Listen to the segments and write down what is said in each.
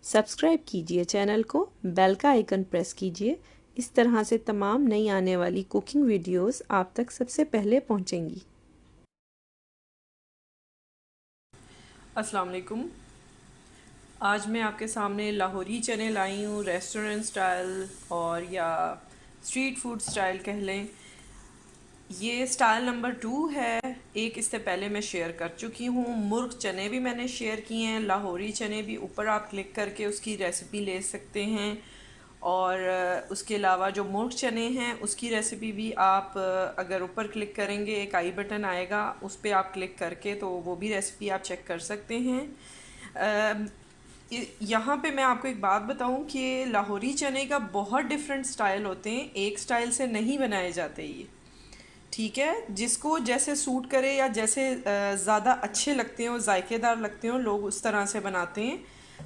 Subscribe कीजिए channel को, bell का आइकन प्रेस कीजिए। इस तरह से तमाम नई आने वाली कुकिंग वीडियोस आप तक सबसे पहले पहुंचेंगी। अस्सलाम वालेकुम। आज मैं आपके सामने लाहौरी चने लाई हूँ, रेस्टोरेंट स्टाइल और या स्ट्रीट फूड स्टाइल कह लें। ये स्टाइल नंबर 2 है। एक इससे पहले मैं शेयर कर चुकी हूँ। मुर्ग चने भी मैंने शेयर किए हैं, लाहौरी चने भी ऊपर आप क्लिक करके उसकी रेसिपी ले सकते हैं। और उसके अलावा जो मुर्ग चने हैं उसकी रेसिपी भी आप अगर ऊपर क्लिक करेंगे एक आई बटन आएगा, उस पर आप क्लिक करके तो वो भी रेसिपी आप चेक कर सकते हैं। यहाँ पे मैं आपको एक बात बताऊँ कि लाहौरी चने का बहुत डिफरेंट स्टाइल होते हैं, एक स्टाइल से नहीं बनाए जाते ये। ठीक है, जिसको जैसे सूट करे या जैसे ज़्यादा अच्छे लगते हो, जायकेदार लगते हो, लोग उस तरह से बनाते हैं।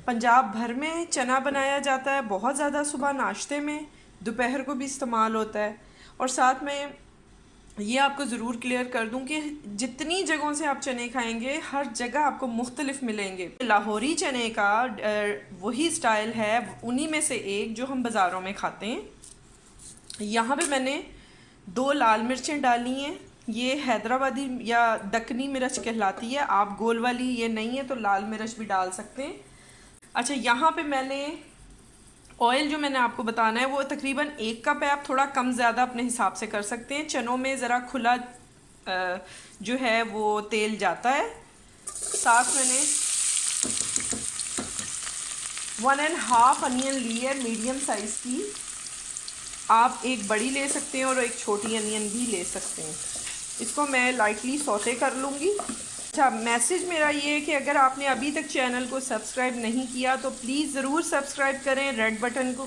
पंजाब भर में चना बनाया जाता है बहुत ज़्यादा, सुबह नाश्ते में, दोपहर को भी इस्तेमाल होता है। और साथ में ये आपको ज़रूर क्लियर कर दूं कि जितनी जगहों से आप चने खाएंगे हर जगह आपको मुख्तलिफ मिलेंगे। लाहौरी चने का वही स्टाइल है, उन्हीं में से एक जो हम बाज़ारों में खाते हैं। यहाँ पे मैंने 2 लाल मिर्चें डाली हैं। ये हैदराबादी या दक्कनी मिर्च कहलाती है, आप गोल वाली ये नहीं है तो लाल मिर्च भी डाल सकते हैं। अच्छा, यहाँ पे मैंने ऑयल जो मैंने आपको बताना है वो तकरीबन 1 कप है। आप थोड़ा कम ज़्यादा अपने हिसाब से कर सकते हैं। चनों में ज़रा खुला जो है वो तेल जाता है। साथ मैंने 1.5 अनियन ली है, मीडियम साइज़ की। आप एक बड़ी ले सकते हैं और एक छोटी अनियन भी ले सकते हैं। इसको मैं लाइटली सौते कर लूँगी। अच्छा, मैसेज मेरा ये है कि अगर आपने अभी तक चैनल को सब्सक्राइब नहीं किया तो प्लीज़ ज़रूर सब्सक्राइब करें। रेड बटन को,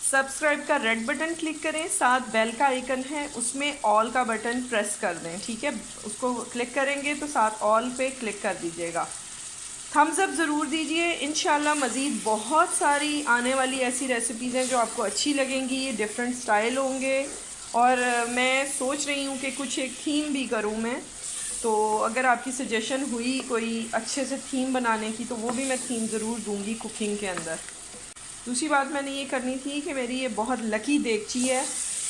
सब्सक्राइब का रेड बटन क्लिक करें, साथ बेल का आइकन है उसमें ऑल का बटन प्रेस कर दें। ठीक है, उसको क्लिक करेंगे तो साथ ऑल पे क्लिक कर दीजिएगा। थम्स अप ज़रूर दीजिए। इंशाल्लाह मज़ीद बहुत सारी आने वाली ऐसी रेसिपीज़ हैं जो आपको अच्छी लगेंगी। ये डिफरेंट स्टाइल होंगे और मैं सोच रही हूँ कि कुछ एक थीम भी करूँ मैं। तो अगर आपकी सजेशन हुई कोई अच्छे से थीम बनाने की तो वो भी मैं थीम ज़रूर दूँगी कुकिंग के अंदर। दूसरी बात मैंने ये करनी थी कि मेरी ये बहुत लकी देगची है,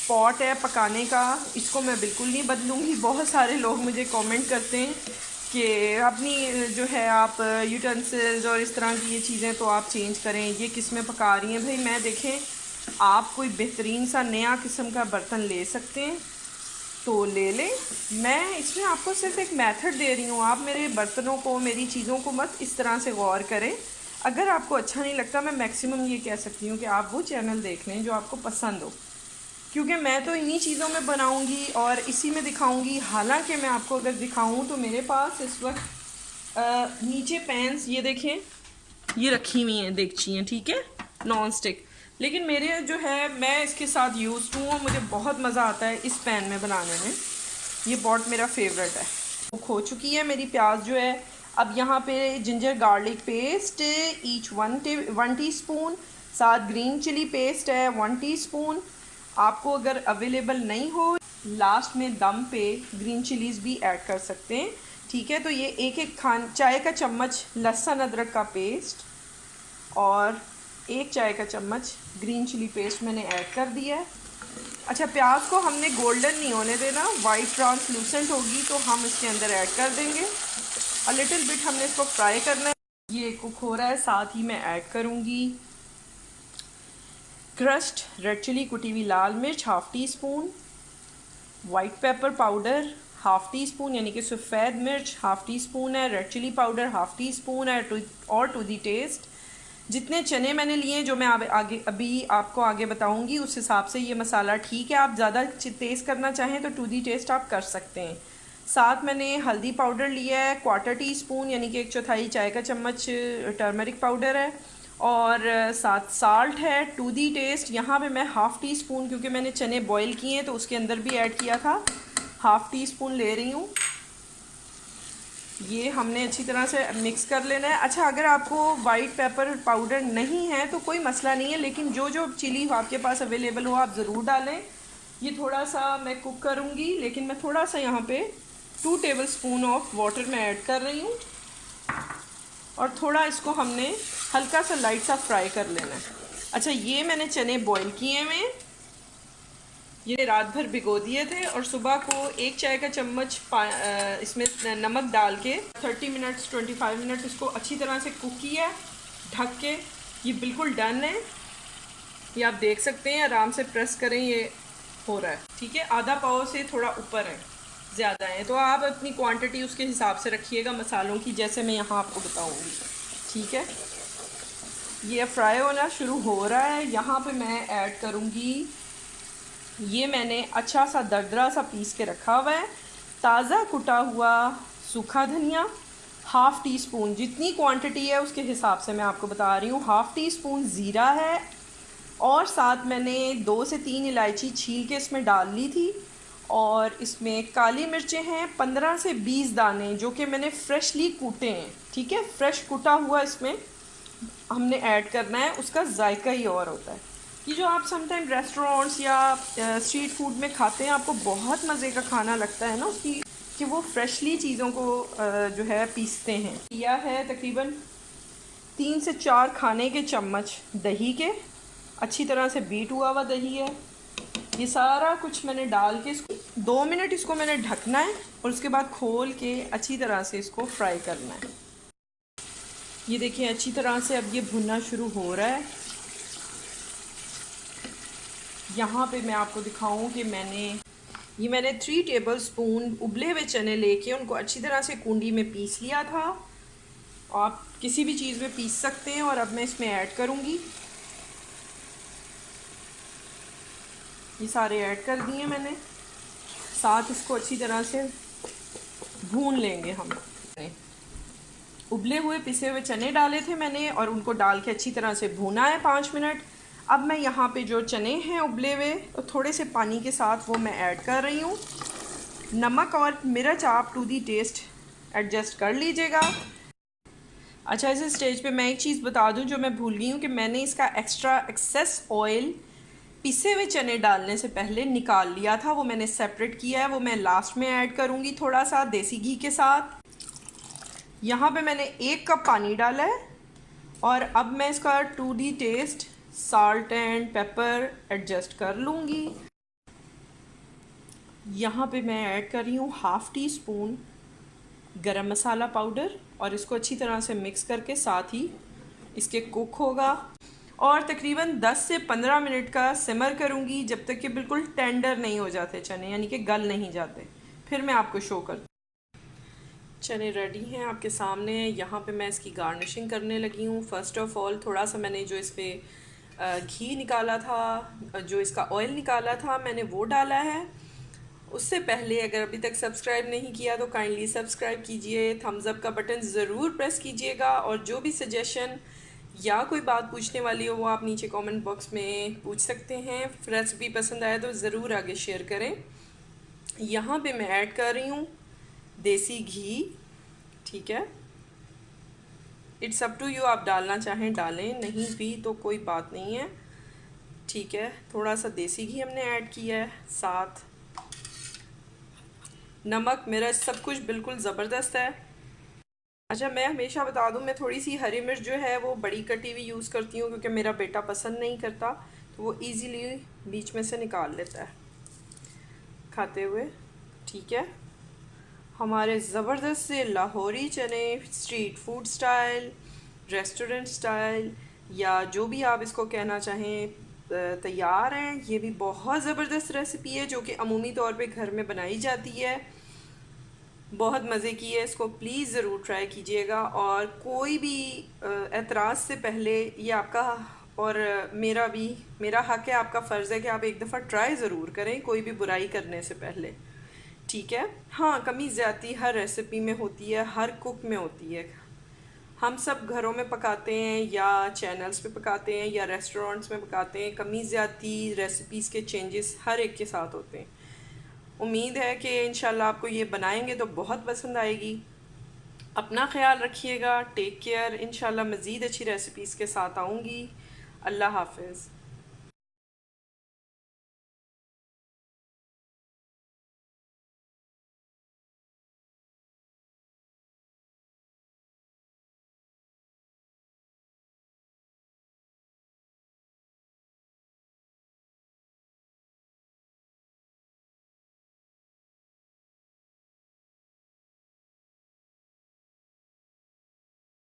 पॉट है पकाने का, इसको मैं बिल्कुल नहीं बदलूँगी। बहुत सारे लोग मुझे कमेंट करते हैं कि अपनी जो है आप यूटेंसिल्स और इस तरह की ये चीज़ें तो आप चेंज करें, ये किस में पका रही हैं। भाई मैं देखें, आप कोई बेहतरीन सा नया किस्म का बर्तन ले सकते हैं तो ले लें। मैं इसमें आपको सिर्फ एक मेथड दे रही हूँ, आप मेरे बर्तनों को, मेरी चीज़ों को मत इस तरह से गौर करें। अगर आपको अच्छा नहीं लगता, मैं मैक्सिमम ये कह सकती हूँ कि आप वो चैनल देख लें जो आपको पसंद हो, क्योंकि मैं तो इन्हीं चीज़ों में बनाऊँगी और इसी में दिखाऊँगी। हालांकि मैं आपको अगर दिखाऊँ तो मेरे पास इस वक्त नीचे पैन्स ये देखें, ये रखी हुई हैं देगचियाँ, ठीक है, नॉन स्टिक। लेकिन मेरे जो है मैं इसके साथ यूज़ हूँ और मुझे बहुत मज़ा आता है इस पैन में बनाने में। ये पॉट मेरा फेवरेट है। कुक हो चुकी है मेरी प्याज जो है। अब यहाँ पे ginger garlic paste each 1 teaspoon, साथ ग्रीन चिली पेस्ट है 1 टीस्पून। आपको अगर अवेलेबल नहीं हो, लास्ट में दम पे ग्रीन चिलीज़ भी ऐड कर सकते हैं। ठीक है, तो ये एक चाय का चम्मच लहसुन अदरक का पेस्ट और 1 चाय का चम्मच ग्रीन चिली पेस्ट मैंने ऐड कर दिया है। अच्छा, प्याज को हमने गोल्डन नहीं होने देना, वाइट ट्रांसलूसेंट होगी तो हम इसके अंदर ऐड कर देंगे। अ लिटिल बिट हमने इसको फ्राई करना है। ये कुक हो रहा है, साथ ही मैं ऐड करूँगी क्रश्ड रेड चिली, कुटी हुई लाल मिर्च 1/2 teaspoon, white pepper powder 1/2 teaspoon यानी कि सफ़ेद मिर्च 1/2 टीस्पून है, रेड चिली पाउडर 1/2 टीस्पून है, और टू दी टेस्ट। जितने चने मैंने लिए जो मैं अभी आपको आगे बताऊंगी उस हिसाब से ये मसाला ठीक है। आप ज़्यादा तेज़ करना चाहें तो टू दी टेस्ट आप कर सकते हैं। साथ मैंने हल्दी पाउडर लिया है 1/4 टीस्पून यानी कि 1/4 चाय का चम्मच टर्मरिक पाउडर है, और साथ साल्ट है टू दी टेस्ट। यहाँ पे मैं 1/2 टीस्पून, क्योंकि मैंने चने बॉईल किए हैं तो उसके अंदर भी ऐड किया था, 1/2 टीस्पून ले रही हूँ। ये हमने अच्छी तरह से मिक्स कर लेना है। अच्छा, अगर आपको वाइट पेपर पाउडर नहीं है तो कोई मसला नहीं है, लेकिन जो जो चिली आपके पास अवेलेबल हो आप ज़रूर डालें। ये थोड़ा सा मैं कुक करूँगी, लेकिन मैं थोड़ा सा यहाँ पे 2 टेबल स्पून ऑफ वाटर में ऐड कर रही हूँ। और थोड़ा इसको हमने हल्का सा लाइट सा फ्राई कर लेना है। अच्छा, ये मैंने चने बॉईल किए हुए, ये रात भर भिगो दिए थे और सुबह को 1 चाय का चम्मच इसमें नमक डाल के 30 मिनट्स 25 मिनट इसको अच्छी तरह से कुक किया ढक के। ये बिल्कुल डन है, ये आप देख सकते हैं, आराम से प्रेस करें ये हो रहा है। ठीक है, आधा पाव से थोड़ा ऊपर है, ज़्यादा है, तो आप अपनी क्वांटिटी उसके हिसाब से रखिएगा मसालों की, जैसे मैं यहाँ आपको बताऊँगी। ठीक है, ये फ्राई होना शुरू हो रहा है। यहाँ पे मैं ऐड करूँगी, ये मैंने अच्छा सा दरदरा सा पीस के रखा हुआ है ताज़ा कुटा हुआ सूखा धनिया, हाफ़ टी स्पून, जितनी क्वांटिटी है उसके हिसाब से मैं आपको बता रही हूँ। हाफ़ टी स्पून ज़ीरा है और साथ मैंने 2 से 3 इलायची छील के इसमें डाल ली थी। और इसमें काली मिर्चें हैं 15 से 20 दाने, जो कि मैंने फ्रेशली कूटे हैं। ठीक है, फ्रेश कुटा हुआ इसमें हमने ऐड करना है, उसका जायका ही और होता है। कि जो आप समटाइम रेस्टोरेंट्स या स्ट्रीट फूड में खाते हैं, आपको बहुत मज़े का खाना लगता है ना उसकी, कि वो फ्रेशली चीज़ों को जो है पीसते हैं। यह है तकरीबन 3 से 4 खाने के चम्मच दही के, अच्छी तरह से बीट हुआ हुआ दही है। ये सारा कुछ मैंने डाल के इसको 2 मिनट इसको मैंने ढकना है और उसके बाद खोल के अच्छी तरह से इसको फ्राई करना है। ये देखिए अच्छी तरह से अब ये भुनना शुरू हो रहा है। यहाँ पे मैं आपको दिखाऊं कि मैंने 3 टेबल स्पून उबले हुए चने लेके उनको अच्छी तरह से कूंडी में पीस लिया था। आप किसी भी चीज़ में पीस सकते हैं। और अब मैं इसमें ऐड करूँगी, ये सारे ऐड कर दिए मैंने, साथ इसको अच्छी तरह से भून लेंगे हम। उबले हुए पिसे हुए चने डाले थे मैंने और उनको डाल के अच्छी तरह से भूना है 5 मिनट। अब मैं यहाँ पे जो चने हैं उबले हुए, तो थोड़े से पानी के साथ वो मैं ऐड कर रही हूँ। नमक और मिर्च आप टू दी टेस्ट एडजस्ट कर लीजिएगा। अच्छा, इस स्टेज पे मैं एक चीज़ बता दूं जो मैं भूल गई हूँ, कि मैंने इसका एक्सेस ऑयल पिसे हुए चने डालने से पहले निकाल लिया था, वो मैंने सेपरेट किया है, वो मैं लास्ट में ऐड करूँगी थोड़ा सा देसी घी के साथ। यहाँ पे मैंने 1 कप पानी डाला है और अब मैं इसका to the taste salt and pepper adjust कर लूँगी। यहाँ पे मैं ऐड कर रही हूँ हाफ़ टी स्पून गरम मसाला पाउडर और इसको अच्छी तरह से मिक्स करके साथ ही इसके कुक होगा और तकरीबन 10 से 15 मिनट का सिमर करूँगी, जब तक कि बिल्कुल टेंडर नहीं हो जाते चने, यानी कि गल नहीं जाते। फिर मैं आपको शो कर, चने रेडी हैं आपके सामने। यहाँ पे मैं इसकी गार्निशिंग करने लगी हूँ। फ़र्स्ट ऑफ़ ऑल थोड़ा सा मैंने जो इस पर घी निकाला था, जो इसका ऑयल निकाला था, मैंने वो डाला है। उससे पहले अगर अभी तक सब्सक्राइब नहीं किया तो काइंडली सब्सक्राइब कीजिए, थम्स अप का बटन ज़रूर प्रेस कीजिएगा और जो भी सजेशन या कोई बात पूछने वाली हो वो आप नीचे कमेंट बॉक्स में पूछ सकते हैं। रेसिपी पसंद आए तो ज़रूर आगे शेयर करें। यहाँ पे मैं ऐड कर रही हूँ देसी घी। ठीक है, इट्स अप टू यू, आप डालना चाहें डालें, नहीं भी तो कोई बात नहीं है। ठीक है, थोड़ा सा देसी घी हमने ऐड किया है, साथ नमक मिर्च सब कुछ बिल्कुल ज़बरदस्त है। अच्छा, मैं हमेशा बता दूं, मैं थोड़ी सी हरी मिर्च जो है वो बड़ी कटी हुई यूज़ करती हूँ, क्योंकि मेरा बेटा पसंद नहीं करता, तो वो इजीली बीच में से निकाल लेता है खाते हुए। ठीक है, हमारे ज़बरदस्त से लाहौरी चने street food style, restaurant style या जो भी आप इसको कहना चाहें तैयार हैं। ये भी बहुत ज़बरदस्त रेसिपी है जो कि अमूमी तौर पे घर में बनाई जाती है, बहुत मज़े की है। इसको प्लीज़ ज़रूर ट्राई कीजिएगा और कोई भी एतराज़ से पहले, ये आपका और मेरा हक़ है, आपका फ़र्ज़ है कि आप एक दफ़ा ट्राई ज़रूर करें, कोई भी बुराई करने से पहले। ठीक है, हाँ, कमी ज़्यादती हर रेसिपी में होती है, हर कुक में होती है। हम सब घरों में पकाते हैं या चैनल्स पे पकाते हैं या रेस्टोरेंट्स में पकाते हैं, कमी ज़्यादती रेसिपीज़ के चेंजेस हर एक के साथ होते हैं। उम्मीद है कि इंशाल्लाह आपको ये बनाएंगे तो बहुत पसंद आएगी। अपना ख्याल रखिएगा, टेक केयर। इंशाल्लाह मज़ीद अच्छी रेसिपीज़ के साथ आऊँगी। अल्लाह हाफ़िज़।